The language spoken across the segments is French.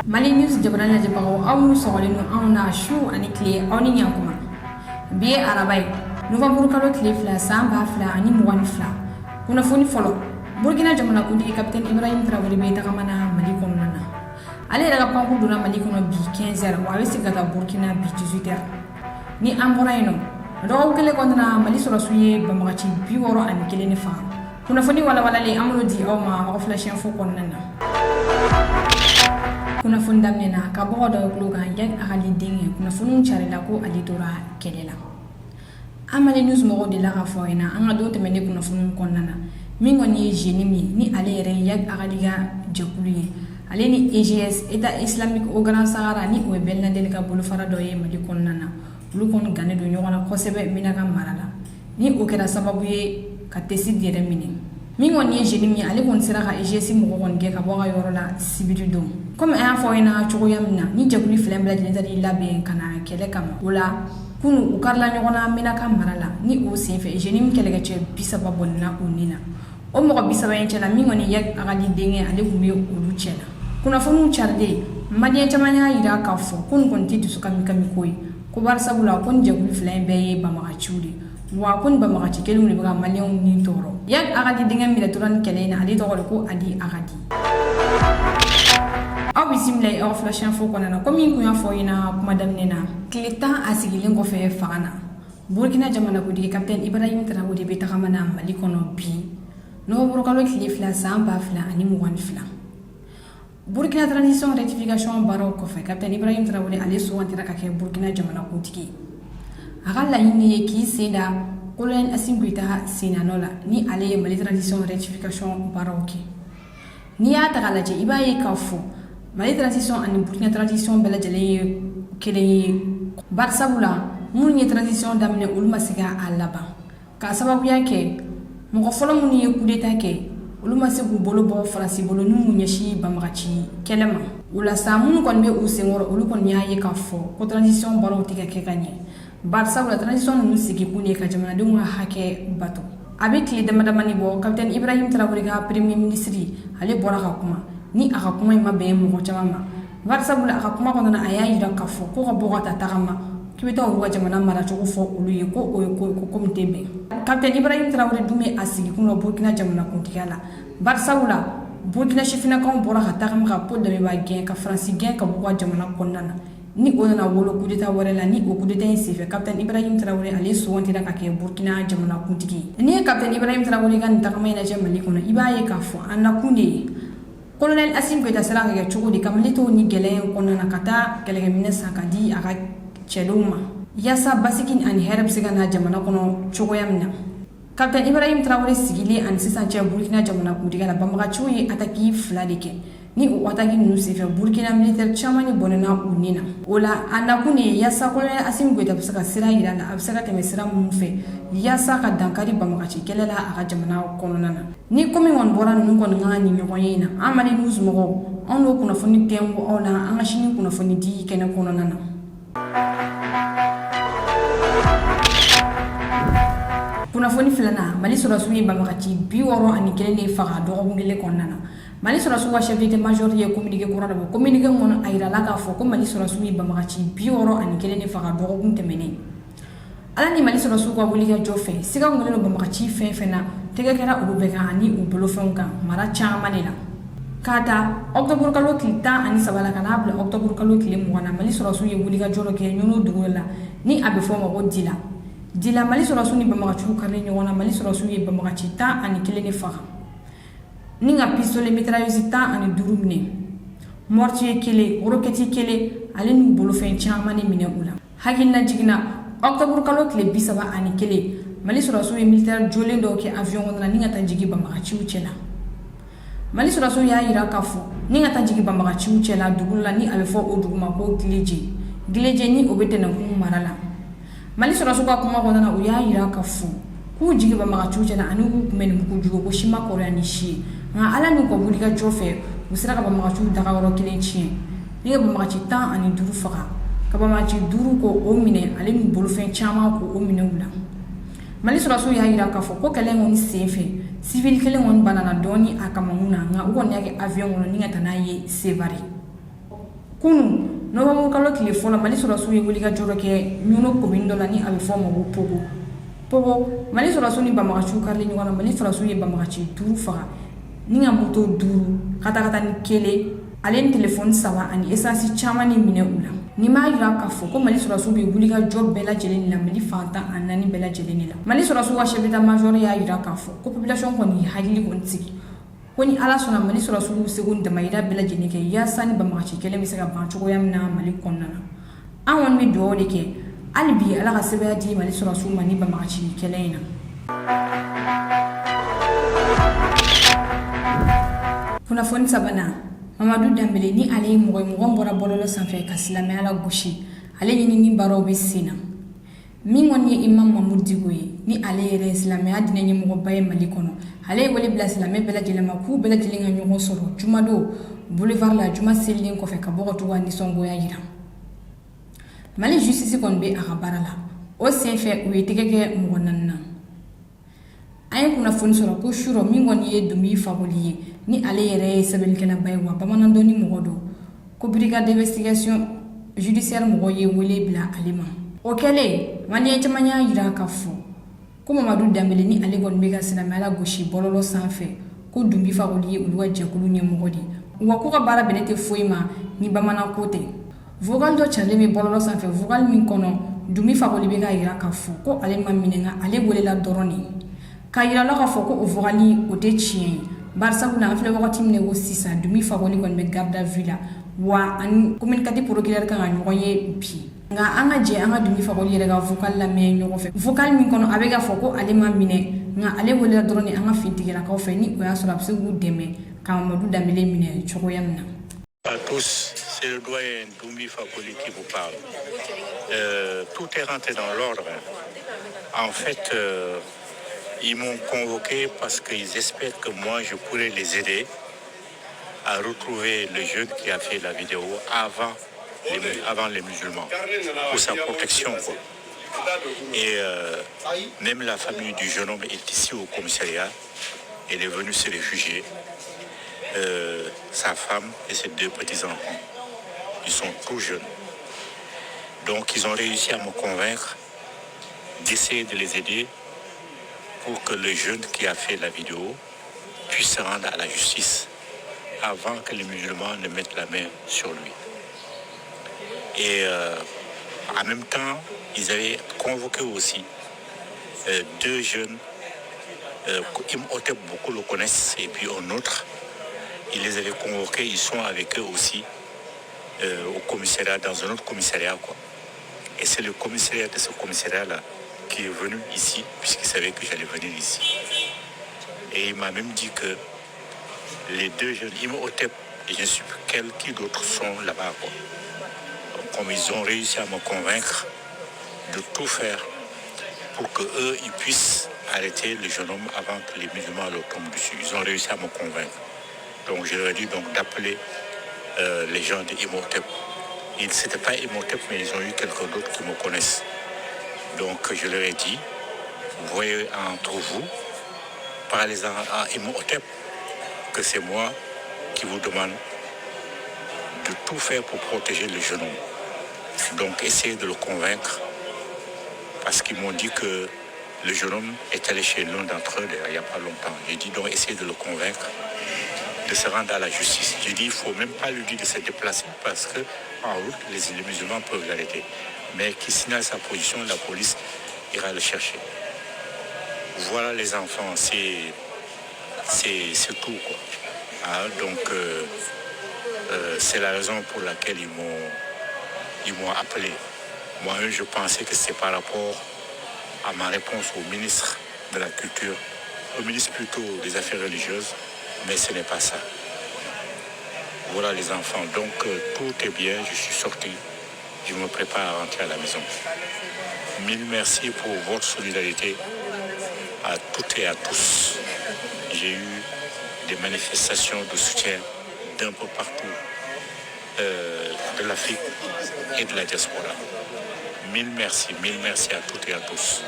Mali News jabarana jabago awu sogolenu awna shu ani kle awni nyankuma biye arabai November kalo kle fla samba fla ani muwan fla kuna foni folo Burkina jamana kundi Captain Ibrahim Traoré be takamana Mali konona ale daga panku duna Mali kono bi 15h wa wesi gata Burkina bi 18h ni ambora ino do kele kondana Mali soro suye bamagachi bi woro ani kele ne fa kuna foni wala le amro di awma ma flash info konona kuna fundamne na ka bogo do kluga yang akali dinge kuna funun charela ko alitora kelela amale news mo de la ka foina anga do temene kuna funun konnana mingo ni jenimi ni ale re yak akali ga jekuluye ale ni EGS eta Islamic Organ Sahara ni o belna del ka bulu fara do ye mali konnana lu kon gane do nyona ko sebe minaka marala ni o kera sababu ye ka tesi dire mini mingo ni jenimi ale kon sira ka EGS mo kon ge ka boga yorola sibidu dum comme un fois ina chogoyamna ni jaguli flembla jintari labe kana kele kama wala kunu ukarla nyogona mina kamarala ni o sefe jenim kelega che bisaba bonna unina o mo bisaba yenchela mingo ni yak agali denge ale kumiyo uluchela kuna fonu charde madiya chamanya ira kafo kun konti tusuka mikamikoi ko bar sabula kon jaguli flembe ye bamagachuri wa kun bamagachi kelu ni baga malion ni toro yak agali denge mi turan kelena ali to ko adi agadi awi simlay aw flash info konana komi kunya foyina madam nena kleta asigilen ko fe fana Burkina jamana kudi Captain Ibrahim Traoré be takamana Mali kono bi no burkalo klifla samba fla ani muwan fla Burkina transition rectification baro ko fe Captain Ibrahim Traoré ale so wantira ka ke Burkina jamana kutiki agalla yini ki seda kolen asimbuita sinanola ni ale Mali transition rectification baro ki ni ya tagalaje ibaye kafu Mali transition ani Burkina transition bela jale kele barsabula mun ye transition damne ulma siga alaba ka sababu yake mo folo mun ye coup d'état ke ulma sigu bolo bo farasi bolo nu mun yeshi bamagachi kelema ula samun kon be usengoro ulu kon yaye kafo ko transition baro tika ke ganye barsabula transition nu sigi kuni ka jamana dunga hake bato avec les demandes bo Captain Ibrahim Traoré ga premier ministre ale bora ka kuma ni aka kuma ma be mo chama varsabula aka kuma kona aya ira kafo ko ko bogata tagama kibeta o jamana mara choko fo uluye ko ko komite be Captain Ibrahim Traoré dume asigi kuno Burkina jamana kuntikala varsabula Burkina chefina ko bora ka tagama ka po de ba gen ka France gen ka bo jamana konnana ni ona wolo kudeta warela ni o kudeta insife Captain Ibrahim Traoré ale so wantira ka ke Burkina jamana kuntiki ni Captain Ibrahim Traoré gan tagama ina jamali kono ibaye kafo anakune Colonel Asim Goita Saranga ya chukudi kamlito ni gele kona nakata kelege minesa kadi aka cheluma yasa basikin an herb sigana jamana kono chukoyamna Captain Ibrahim Traoré sigili an sisan che Burkina jamana kudiga la bamaga chuyi ataki fladike ni wataki nusife Burkina militaire chamani bonena unina ola anakune yasa Colonel Asim Goita saka sira irana absaka temesira mumfe yasa ka dankari bamaga chikelela aka jamana kono nana ni komi won bora nu ko ngani nyokoye na amali news mo on lo kuna foni tembo ola anga shini kuna foni di kena kono nana kuna foni flana Mali sura suyi bamagati bi woro ani kelele faga do ko ngile konnana Mali sura suwa chef d'état-major ye communiqué courant bo communiqué mon ayra la ka fo ko Mali sura suyi bamagati bi woro ani kelele faga do ko ntemene ala ni Mali sura suwa wuli ga jofe siga ngole no bamagati fena tega kera urubeka ani ubolo fonka mara chama nila kata octobre kalo kilta ani sabala kana bla octobre kalo kilim wana Mali sura suyi wuli ga joro ke nyono dugola ni abe fo ma dila Mali sura suyi bamagati karne nyona Mali sura suyi bamagati ta ani kelene faga ninga pistolet mitrailleuse ta ani durumne mortier kele roquette kele ale nu bolo fen chama ni mine ula hakina jigna octobre kalo kile bisaba ani kele Mali sura suyi militaire jolendo ke avion wona ninga tanjigi bamagachi uchela Mali sura suyi ya ira kafo ninga tanjigi bamagachi uchela dugula ni alfo oduguma ko gileje ni obete na ku marala Mali sura suka kuma wona na uya ira kafo ku jigi bamagachi uchela anu ku men ku jugo ko shima koreani shi nga ala nu ko buliga jofe usira ka bamagachi daga woro kilenchi ninga bamagachi ta ani duru faga ka bamagachi duru ko o mine ale nu bolo fen chama ko o mine ula Mali sura suyi ya ira kafo ko kelen woni sefe civil kelen woni banana doni akamamuna nga uko nyake avion wono ninga tanaye sevari kunu novembre kalo kile fola mali sɔrɔsiw ye wulika jɔyɔrɔ kɛ ɲuno commune dɔ la ni a bɛ fɔ o ma ko pogo mali sɔrɔsiw ni banbagaciw karili ɲɔgɔn na mali sɔrɔsiw ye banbagaci 5 faga ni ka moto 5 ka taa ni 1 ale ni telefɔni 3 ani essence caman ni minɛ u la ni m'a yira k'a fɔ ko mali sɔrɔsiw bɛ wulika jɔ bɛɛ lajɛlen la mali fantan a 4 bɛɛ lajɛlen la mali sɔrɔsiw ka chef d'état-major y'a yira k'a fɔ ko population kɔni hakili kɔni sigi ko ni ala sɔnna mali sɔrɔsiw segu damayira bɛɛ lajɛlen kɛ yaasa ni banbagaci kɛlɛ bɛ se ka ban cogoya min na mali kɔnɔna na an kɔni bɛ dugawu de kɛ hali bi ala ka sɛbɛya di mali sɔrɔsiw ma ni banbagaci kɛlɛ in na. kunnafoni sabanan mamadu danbele ni ale ye mɔgɔ bɔra bɔlɔlɔ sanfɛ ka silamɛya la gosi ale ɲinini baaraw bɛ sen na min kɔni ye imam mamudu digo ye ni ale yɛrɛ ye silamɛya diinɛ ɲɛmɔgɔba ye mali kɔnɔ ale ye wele bila silamɛ bɛɛ lajɛlen ma k'u bɛɛ lajɛlen ka ɲɔgɔn sɔrɔ jumadon boulevard la juma selilen kɔfɛ ka bɔ ka to ka nisɔngoya yira mali justice kɔni bɛ a ka baara la o senfɛ u ye tɛgɛ kɛ mɔgɔ 4 na an ye kunnafoni sɔrɔ ko surɔ min kɔni ye Dunbiyi Fakoli ye ni ale yɛrɛ ye sɛbɛnnikɛlaba ye wa bamanandɔni mɔgɔ don ko brigade d'investigation judiciaire mɔgɔ ye wele bila ale ma o kɛlen maliyɛn caman y'a yira k'a fɔ ko mamadu danbele ni ale kɔni bɛ ka silamɛya la gosi bɔlɔlɔ sanfɛ ko Dunbiyi Fakoli ye olu ka jɛkulu ɲɛmɔgɔ de wa ko ka baara bɛnnen tɛ foyi ma ni bamananko tɛ vocal dɔ carilen bɛ bɔlɔlɔ sanfɛ vocal min kɔnɔ Dunbiyi Fakoli bɛ ka yira k'a fɔ ko ale ma minɛ nka ale welela dɔrɔn de k'a yira la k'a fɔ ko o vocal o tɛ tiɲɛ ye barisabula an filɛ wagati min na ko sisan Dunbiyi Fakoli kɔni bɛ garde à vue la wa ani communicateur procureur kan ka ɲɔgɔn ye bi nka an ka jɛ an ka Dunbiyi Fakoli yɛrɛ ka vocal lamɛn ɲɔgɔn fɛ vocal min kɔnɔ a bɛ ka fɔ ko ale ma minɛ nka ale welela dɔrɔn de an ka fintigilakaw fɛ ni o y'a sɔrɔ a bɛ se k'u dɛmɛ ka mamadu danbele minɛ cogoya min na. À tous, c'est le doyen Dunbiyi Fakoli qui vous parle. Tout est rentré dans l'ordre. En fait, ils m'ont convoqué parce qu'ils espèrent que moi, je pourrais les aider à retrouver le jeune qui a fait la vidéo avant les musulmans, pour sa protection, quoi. Et même la famille du jeune homme est ici au commissariat. Elle est venue se réfugier. Sa femme et ses 2 petits-enfants. Ils sont tout jeunes. Donc ils ont réussi à me convaincre d'essayer de les aider pour que le jeune qui a fait la vidéo puisse se rendre à la justice avant que les musulmans ne mettent la main sur lui. Et en même temps, ils avaient convoqué aussi 2 jeunes, Imhotep, beaucoup le connaissent, et puis un autre. Ils les avaient convoqués, ils sont avec eux aussi au commissariat, dans un autre commissariat, quoi. Et c'est le commissariat de ce commissariat-là qui est venu ici, puisqu'il savait que j'allais venir ici. Et il m'a même dit que les 2 jeunes, Imhotep et je ne sais plus qui d'autres sont là-bas, quoi. Donc, comme ils ont réussi à me convaincre de tout faire pour qu'eux, ils puissent arrêter le jeune homme avant que les musulmans leur tombent dessus. Ils ont réussi à me convaincre. Donc je leur ai dit donc d'appeler les gens de Imhotep. C'était pas Imhotep, mais ils ont eu quelqu'un d'autre qui me connaissent. Donc je leur ai dit, voyez entre vous, parlez-en à Imhotep, que c'est moi qui vous demande de tout faire pour protéger le jeune homme. Donc essayez de le convaincre, parce qu'ils m'ont dit que le jeune homme est allé chez l'un d'entre eux il n'y a pas longtemps. J'ai dit donc essayez de le convaincre de se rendre à la justice. J'ai dit il ne faut même pas lui dire de se déplacer parce qu'en route, les musulmans peuvent l'arrêter. Mais qu'il signale sa position, la police ira le chercher. Voilà les enfants, c'est tout, quoi. Ah, donc c'est la raison pour laquelle ils m'ont appelé. Moi, je pensais que c'était par rapport à ma réponse au ministre de la Culture, au ministre plutôt des Affaires religieuses, mais ce n'est pas ça. Voilà les enfants. Donc tout est bien, je suis sorti. Je me prépare à rentrer à la maison. Mille merci pour votre solidarité à toutes et à tous. J'ai eu des manifestations de soutien d'un peu partout de l'Afrique et de la diaspora. Mille merci à toutes et à tous.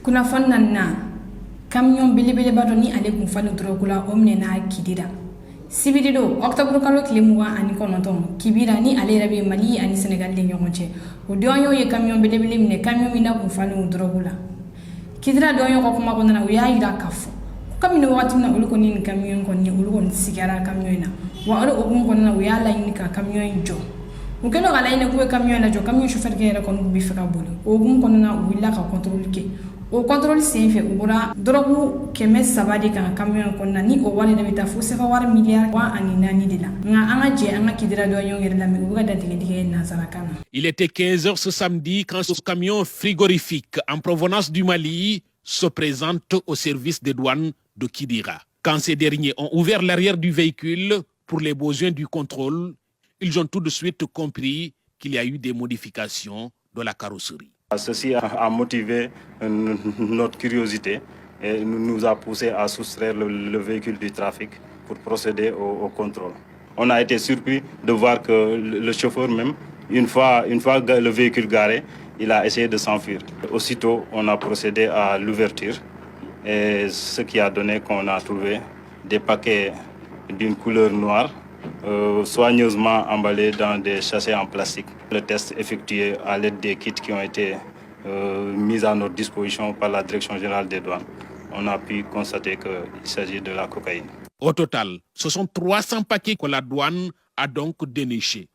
Kunnafoni 4 camion belebele ba dɔ ni ale kun falen drogue la o minɛ n'a kidira sibiri do octobre kalo tile 29 kibira ni ale yɛrɛ bɛ Mali ani Sénégal de ɲɔgɔn cɛ o dɔnyo ye camion belebele minɛ camion min na kun falen drogue la kidira dɔnyo ko kuma kɔnɔna o y'a yira k'a fɔ kabini wagati min na olu kɔni ni camion kɔni olu kɔni sigara camion in na wa olu hukumu kɔnɔna o y'a laɲini ka camion in jɔ o kɛlen ka laɲini k'u ye camion lajɔ camion chauffeur kɛ yɛrɛ kɔni bɛ fɛ ka boli o hukumu kɔnɔna u wulila ka contrôle kɛ o contrôle senfɛ u bɔra drogue 300 de kan camion kɔnɔna ni o wari de bɛ taa fo sefa wari miliyari 24 de la nka an ka jɛ an ka kidira dɔnyo yɛrɛ lamɛn u bɛ ka datigɛdigɛ nansarakan na. Il était 15h ce samedi quand ce camion frigorifique en provenance du Mali se présente au service des douanes de Kidira. Quand ces derniers ont ouvert l'arrière du véhicule pour les besoins du contrôle, ils ont tout de suite compris qu'il y a eu des modifications dans la carrosserie. Ceci a motivé notre curiosité et nous a poussé à soustraire le véhicule du trafic pour procéder au contrôle. On a été surpris de voir que le chauffeur même, une fois le véhicule garé, il a essayé de s'enfuir. Aussitôt, on a procédé à l'ouverture, et ce qui a donné qu'on a trouvé des paquets d'une couleur noire, soigneusement emballés dans des sachets en plastique. Le test effectué à l'aide des kits qui ont été mis à notre disposition par la Direction générale des douanes, on a pu constater qu'il s'agit de la cocaïne. Au total, ce sont 300 paquets que la douane a donc dénichés.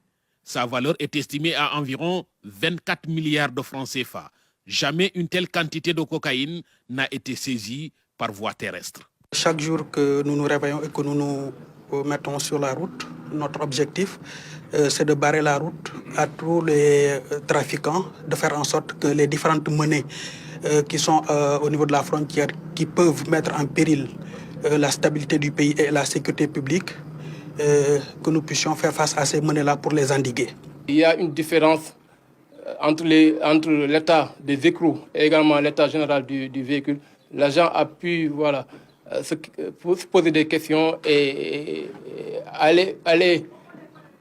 Sa valeur est estimée à environ 24 milliards de francs CFA. Jamais une telle quantité de cocaïne n'a été saisie par voie terrestre. Chaque jour que nous nous réveillons et que nous nous mettons sur la route, notre objectif, c'est de barrer la route à tous les trafiquants, de faire en sorte que les différentes menées qui sont au niveau de la frontière, qui peuvent mettre en péril la stabilité du pays et la sécurité publique, que nous puissions faire face à ces menées-là pour les endiguer. Il y a une différence entre l'état des écrous et également l'état général du véhicule. L'agent a pu se poser des questions et aller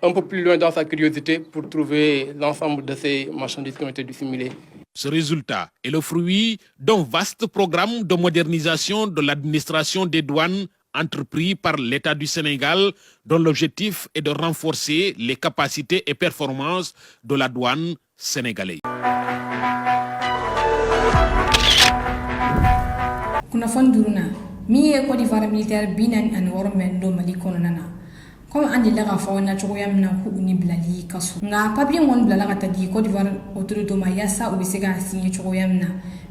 un peu plus loin dans sa curiosité pour trouver l'ensemble de ces marchandises qui ont été dissimulées. Ce résultat est le fruit d'un vaste programme de modernisation de l'administration des douanes entrepris par l'État du Sénégal, dont l'objectif est de renforcer les capacités et performances de la douane sénégalaise. Kunnafoni duruna min ye Côte d'Ivoire militaire binani ani wɔɔrɔ mɛn don Mali kɔnɔna na comme an delila k'a fɔ na cogoya min na ko u ni bilali ka so nka papiye kɔni bilala ka taa di Côte d'Ivoire autorité ma yaasa u bɛ se k'a signé cogoya min na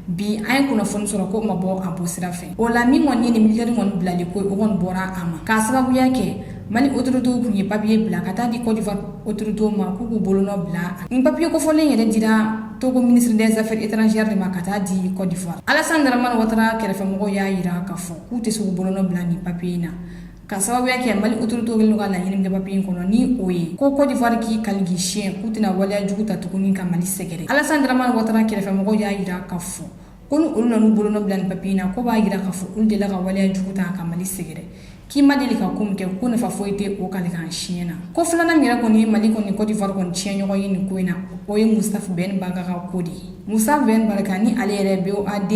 bi an ye kunnafoni sɔrɔ ko ma bɔ a bɔ sira fɛ o la min kɔni ye nin militaire kɔni bilali ko o kɔni bɔra a ma k'a sababuya kɛ Mali autorité kun ye papiye bila ka taa di Côte d'Ivoire autorité ma k'u k'u bolonɔ bila nin papiye kofɔlen yɛrɛ dira Togo ministre des Affaires étrangères de ma ka taa di Côte d'Ivoire Alassane Dramane Ouattara kɛrɛfɛmɔgɔw y'a yira k'a fɔ k'u tɛ se k'u bolonɔ bila nin papiye in na ka sababuya kɛ Mali autorité kɛlen ka laɲini kɛ papiye in kɔnɔ ni o ye ko Côte d'Ivoire k'i kaligi siɲɛ k'u tɛna waleya jugu ta tuguni ka Mali sɛgɛrɛ Alassane Dramane Ouattara kɛrɛfɛmɔgɔw y'a yira k'a fɔ ko ni olu nan'u bolonɔ bila nin papiye in na ko b'a yira k'a fɔ olu delila ka waleya jugu ta ka Mali sɛgɛrɛ k'i ma deli ka ko min kɛ ko nafa foyi tɛ o kale kan siɲɛ na ko filanan min yɛrɛ kɔni ye Mali kɔni Côte d'Ivoire kɔni tiɲɛ ɲɔgɔn ye nin ko in na o ye Mustapha Ben Barka ka ko de ye Mustapha Ben Barka ni ale yɛrɛ BOAD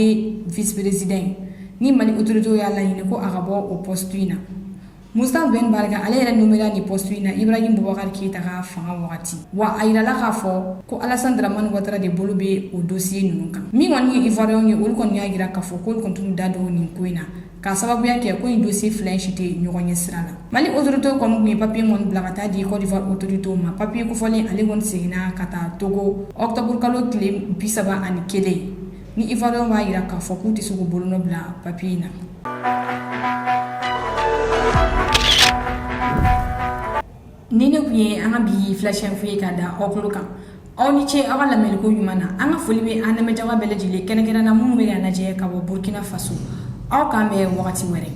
vice-président ni Mali autorité y'a laɲini ko a ka bɔ o poste in na Mustapha Ben Barka ale yɛrɛ nomera ni poste in na Ibrahim Boubacar Keita ka fanga wagati wa a yirala k'a fɔ ko Alassane Dramane Ouattara de bolo bɛ o dossier ninnu kan min kɔni ye Ivoirien ye olu kɔni y'a yira k'a fɔ k'olu kɔni t'u da don nin ko in na k'a sababuya kɛ ko nin dossier fila in si tɛ ɲɔgɔn ɲɛ sira la Mali autorité kɔni kun ye papiye kɔni bila ka taa di Côte d'Ivoire autorité ma papiye kofɔlen ale kɔni seginna ka taa Togo octobre kalo tile 31 ni Ivoirien b'a yira k'a fɔ k'u tɛ se k'u bolonɔ bila papiye in na ni ne kun ye an ka bi flash info ye k'a da aw tulo kan aw ni ce aw ka lamɛnliko ɲuman na an ka foli bɛ an lamɛnjama bɛɛ lajɛlen kɛrɛnkɛrɛnna minnu bɛ k'a lajɛ ka bɔ Burkina Faso aw k'an bɛn wagati wɛrɛ.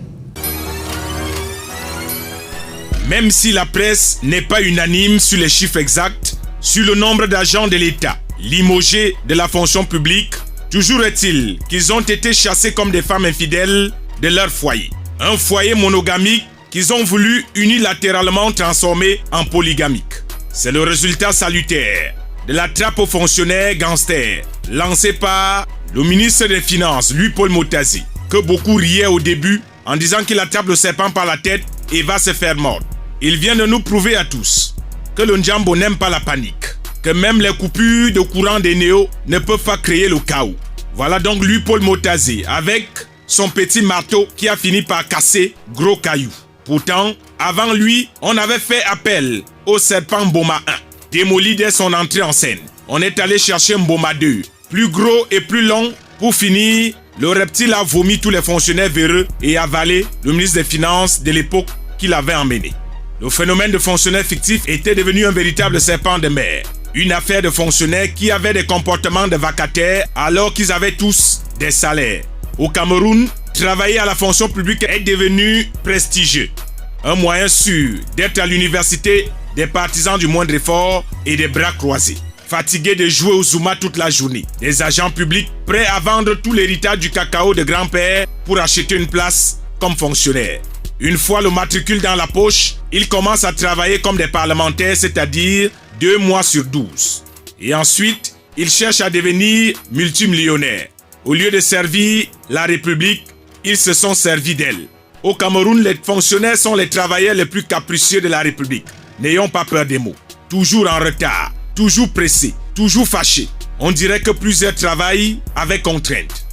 Même si la presse n'est pas unanime sur les chiffres exacts, sur le nombre d'agents de l'État limogés de la fonction publique, toujours est-il qu'ils ont été chassés comme des femmes infidèles de leur foyer. Un foyer monogamique qu'ils ont voulu unilatéralement transformer en polygamique. C'est le résultat salutaire de la trappe aux fonctionnaires gangsters lancée par le ministre des Finances, Louis-Paul Motazi. que beaucoup riaient au début en disant qu'il attrape le serpent par la tête et va se faire mordre. Il vient de nous prouver à tous que le Ndjambo n'aime pas la panique, que même les coupures de courant des néos ne peuvent pas créer le chaos. Voilà donc lui, Paul Motazé, avec son petit marteau qui a fini par casser gros cailloux. Pourtant, avant lui, on avait fait appel au serpent Mboma 1, démoli dès son entrée en scène. On est allé chercher Mboma 2, plus gros et plus long. Pour finir, le reptile a vomi tous les fonctionnaires véreux et avalé le ministre des Finances de l'époque qui l'avait emmené. Le phénomène de fonctionnaires fictifs était devenu un véritable serpent de mer. Une affaire de fonctionnaires qui avaient des comportements de vacataires alors qu'ils avaient tous des salaires. Au Cameroun, travailler à la fonction publique est devenu prestigieux. Un moyen sûr d'être à l'université des partisans du moindre effort et des bras croisés. Fatigués de jouer au Zuma toute la journée. Des agents publics prêts à vendre tout l'héritage du cacao de grand-père pour acheter une place comme fonctionnaire. Une fois le matricule dans la poche, ils commencent à travailler comme des parlementaires, c'est-à-dire 2 mois sur 12. Et ensuite, ils cherchent à devenir multimillionnaires. Au lieu de servir la République, ils se sont servis d'elle. Au Cameroun, les fonctionnaires sont les travailleurs les plus capricieux de la République. N'ayons pas peur des mots. Toujours en retard, toujours pressés, toujours fâchés. On dirait que plusieurs travaillent avec contrainte.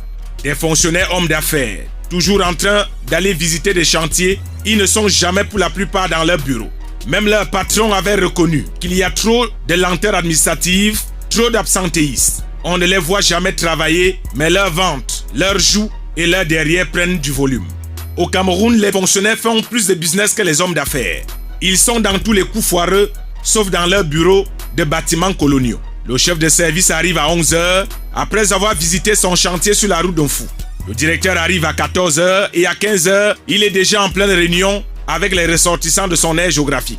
Des fonctionnaires hommes d'affaires, toujours en train d'aller visiter des chantiers, ils ne sont jamais pour la plupart dans leur bureau. Même leur patron avait reconnu qu'il y a trop de lenteur administrative, trop d'absentéistes. On ne les voit jamais travailler, mais leur ventre, leurs joues et leur derrière prennent du volume. Au Cameroun, les fonctionnaires font plus de business que les hommes d'affaires. Ils sont dans tous les coups foireux, sauf dans leurs bureaux de bâtiments coloniaux. Le chef de service arrive à 11h, après avoir visité son chantier sur la route d'un fou. Le directeur arrive à 14h et à 15h, il est déjà en pleine réunion avec les ressortissants de son aire géographique.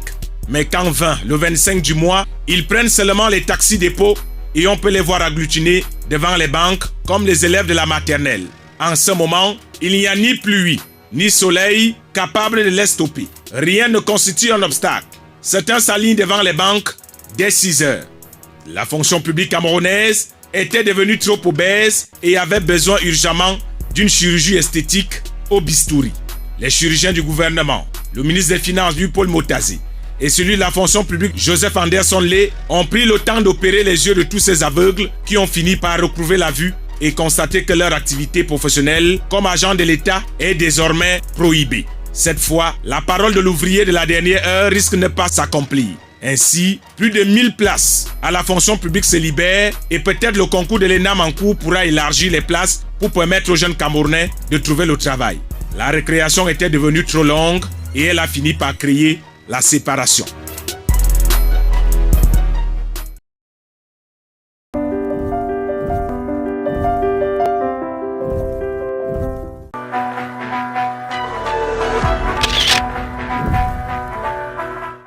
Mais quand vint le 25 du mois, ils prennent seulement les taxis dépôts et on peut les voir agglutinés devant les banques comme les élèves de la maternelle. En ce moment, il n'y a ni pluie, ni soleil capable de les stopper. Rien ne constitue un obstacle. Certains s'alignent devant les banques dès 6h. La fonction publique camerounaise était devenue trop obèse et avait besoin urgemment d'une chirurgie esthétique au bistouri. Les chirurgiens du gouvernement, le ministre des Finances, lui Paul Motazé, et celui de la fonction publique, Joseph Anderson Lé, ont pris le temps d'opérer les yeux de tous ces aveugles qui ont fini par recouvrer la vue et constater que leur activité professionnelle comme agent de l'État est désormais prohibée. Cette fois, la parole de l'ouvrier de la dernière heure risque de ne pas s'accomplir. Ainsi, plus de 1000 places à la fonction publique se libèrent et peut-être le concours de l'ENAM en cours pourra élargir les places pour permettre aux jeunes Camerounais de trouver le travail. La récréation était devenue trop longue et elle a fini par créer la séparation.